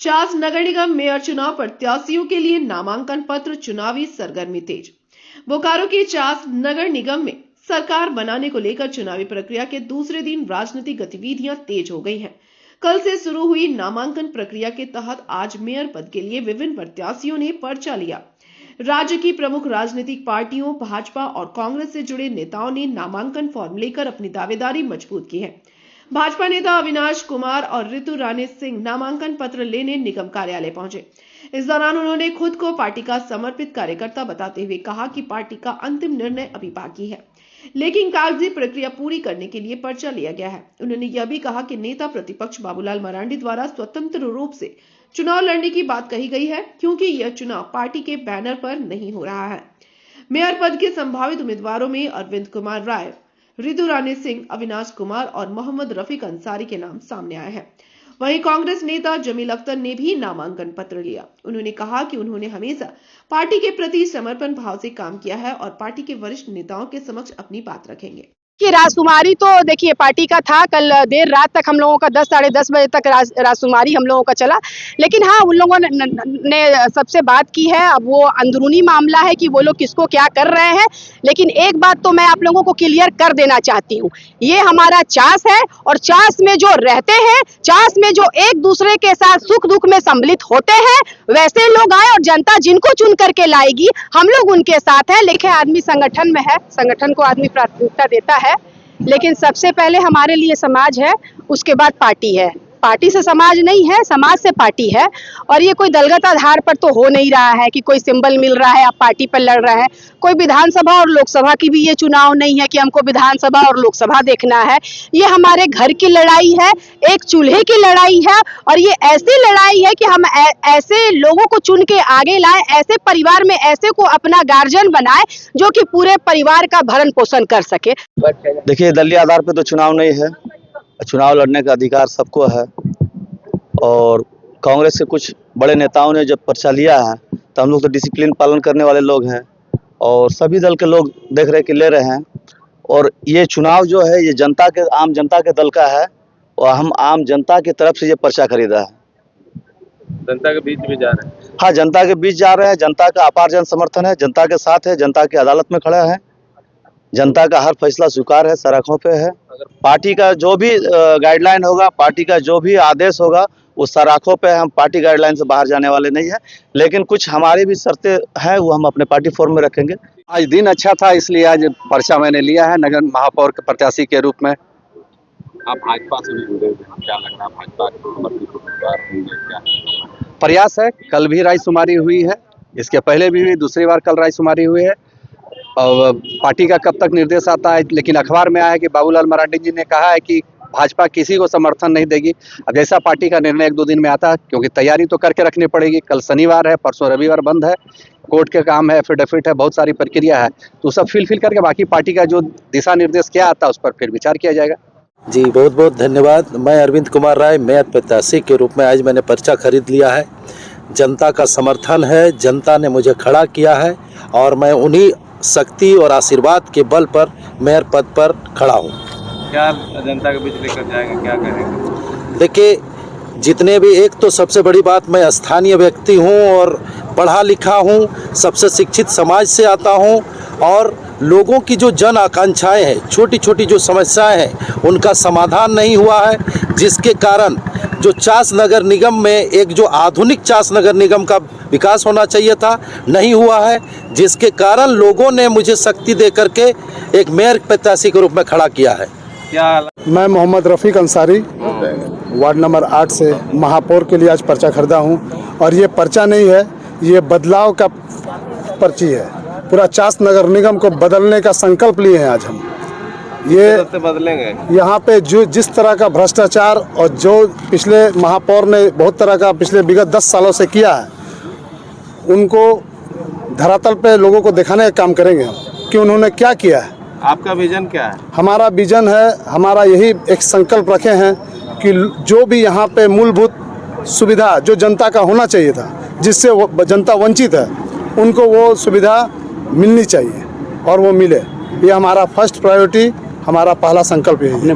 चास नगर निगम mayor चुनाव प्रत्याशियों के लिए नामांकन पत्र चुनावी सरगर्मी तेज। बोकारो के चास नगर निगम में सरकार बनाने को लेकर चुनावी प्रक्रिया के दूसरे दिन राजनीतिक गतिविधियां तेज हो गई हैं। कल से शुरू हुई नामांकन प्रक्रिया के तहत आज मेयर पद के लिए विभिन्न प्रत्याशियों ने पर्चा लिया। राज्य की प्रमुख राजनीतिक पार्टियों भाजपा और कांग्रेस से जुड़े नेताओं ने नामांकन फॉर्म लेकर अपनी दावेदारी मजबूत की है। भाजपा नेता अविनाश कुमार और ऋतु रानी सिंह नामांकन पत्र लेने निगम कार्यालय पहुंचे। इस दौरान उन्होंने खुद को पार्टी का समर्पित कार्यकर्ता बताते हुए कहा कि पार्टी का अंतिम निर्णय अभी बाकी है, लेकिन कागजी प्रक्रिया पूरी करने के लिए पर्चा लिया गया है। उन्होंने यह भी कहा कि नेता प्रतिपक्ष बाबूलाल मरांडी द्वारा स्वतंत्र रूप से चुनाव लड़ने की बात कही गई है, क्योंकि यह चुनाव पार्टी के बैनर पर नहीं हो रहा है। मेयर पद के संभावित उम्मीदवारों में अरविंद कुमार राय, ऋतु रानी सिंह, अविनाश कुमार और मोहम्मद रफीक अंसारी के नाम सामने आए हैं। वहीं कांग्रेस नेता जमील अख्तर ने भी नामांकन पत्र लिया। उन्होंने कहा कि उन्होंने हमेशा पार्टी के प्रति समर्पण भाव से काम किया है और पार्टी के वरिष्ठ नेताओं के समक्ष अपनी बात रखेंगे। कि राजकुमारी तो देखिए पार्टी का था। कल देर रात तक हम लोगों का 10 साढ़े 10 बजे तक राजकुमारी हम लोगों का चला, लेकिन हाँ उन लोगों ने सबसे बात की है। अब वो अंदरूनी मामला है कि वो लोग किसको क्या कर रहे हैं, लेकिन एक बात तो मैं आप लोगों को क्लियर कर देना चाहती हूँ, ये हमारा चास है और चास में जो रहते हैं, चास में जो एक दूसरे के साथ सुख दुख में सम्मिलित होते हैं, वैसे लोग आए और जनता जिनको चुन करके लाएगी हम लोग उनके साथ है। लेकिन आदमी संगठन में है, संगठन को आदमी प्राथमिकता देता है, लेकिन सबसे पहले हमारे लिए समाज है, उसके बाद पार्टी है। पार्टी से समाज नहीं है, समाज से पार्टी है। और ये कोई दलगत आधार पर तो हो नहीं रहा है कि कोई सिंबल मिल रहा है आप पार्टी पर लड़ रहे हैं। कोई विधानसभा और लोकसभा की भी ये चुनाव नहीं है कि हमको विधानसभा और लोकसभा देखना है। ये हमारे घर की लड़ाई है, एक चूल्हे की लड़ाई है। और ये ऐसी लड़ाई है कि हम ऐसे लोगों को चुन के आगे लाए, ऐसे परिवार में ऐसे को अपना गार्जियन बनाए जो कि पूरे परिवार का भरण पोषण कर सके। देखिए, दलीय आधार पर तो चुनाव नहीं है, चुनाव लड़ने का अधिकार सबको है। और कांग्रेस के कुछ बड़े नेताओं ने जब पर्चा लिया है तो हम लोग तो डिसिप्लिन पालन करने वाले लोग हैं और सभी दल के लोग देख रहे कि ले रहे हैं। और ये चुनाव जो है ये जनता के, आम जनता के दल का है और हम आम जनता की तरफ से ये पर्चा खरीदा है। जनता के बीच भी जा रहे हैं? हाँ, जनता के बीच जा रहे हैं। जनता का अपार जन समर्थन है, जनता के साथ है, जनता की अदालत में खड़े हैं, जनता का हर फैसला स्वीकार है, सड़कों पे है। पार्टी का जो भी गाइडलाइन होगा, पार्टी का जो भी आदेश होगा वो सराखों पे। हम पार्टी गाइडलाइन से बाहर जाने वाले नहीं है, लेकिन कुछ हमारी भी शर्तें हैं वो हम अपने पार्टी फॉर्म में रखेंगे। आज दिन अच्छा था, इसलिए आज पर्चा मैंने लिया है नगर महापौर के प्रत्याशी के रूप में। आप भाजपा से भी जुड़े हुए हैं, क्या लग रहा है भाजपा के समर्थित उम्मीदवार होंगे क्या? प्रयास है, कल भी रायशुमारी हुई है, इसके पहले भी हुई, दूसरी बार कल रायशुमारी हुई है। और पार्टी का कब तक निर्देश आता है, लेकिन अखबार में आया है कि बाबूलाल मरांडी जी ने कहा है कि भाजपा किसी को समर्थन नहीं देगी। अब जैसा पार्टी का निर्णय 1-2 दिन में आता है, क्योंकि तैयारी तो करके रखनी पड़ेगी। कल शनिवार है, परसों रविवार बंद है, कोर्ट के काम है, एफिडेविट है, बहुत सारी प्रक्रिया है, तो सब फिल करके बाकी पार्टी का जो दिशा निर्देश क्या आता है उस पर फिर विचार किया जाएगा। जी बहुत बहुत धन्यवाद। मैं अरविंद कुमार राय मेयर प्रत्याशी के रूप में आज मैंने पर्चा खरीद लिया है। जनता का समर्थन है, जनता ने मुझे खड़ा किया है और मैं उन्हीं शक्ति और आशीर्वाद के बल पर मेयर पद पर खड़ा हूँ। क्या जनता के बीच लेकर जाएंगे, क्या करेंगे? देखिए, जितने भी, एक तो सबसे बड़ी बात, मैं स्थानीय व्यक्ति हूँ और पढ़ा लिखा हूँ, सबसे शिक्षित समाज से आता हूँ और लोगों की जो जन आकांक्षाएं हैं, छोटी छोटी जो समस्याएं हैं, उनका समाधान नहीं हुआ है, जिसके कारण जो चास नगर निगम में एक जो आधुनिक चास नगर निगम का विकास होना चाहिए था, नहीं हुआ है, जिसके कारण लोगों ने मुझे शक्ति दे करके एक मेयर प्रत्याशी के रूप में खड़ा किया है। क्या मैं मोहम्मद रफीक अंसारी वार्ड नंबर 8 से महापौर के लिए आज पर्चा खरीदा हूँ। और ये पर्चा नहीं है, ये बदलाव का पर्ची है। पूरा चास नगर निगम को बदलने का संकल्प लिए हैं आज हम। ये बदलेंगे यहाँ पे जो जिस तरह का भ्रष्टाचार और जो पिछले महापौर ने बहुत तरह का पिछले विगत 10 सालों से किया है, उनको धरातल पे लोगों को दिखाने का काम करेंगे हम कि उन्होंने क्या किया है। आपका विजन क्या है? हमारा विजन है, हमारा यही एक संकल्प रखे हैं कि जो भी यहाँ पे मूलभूत सुविधा जो जनता का होना चाहिए था, जिससे जनता वंचित है, उनको वो सुविधा मिलनी चाहिए और वो मिले। ये हमारा फर्स्ट प्रायोरिटी, हमारा पहला संकल्प यही है।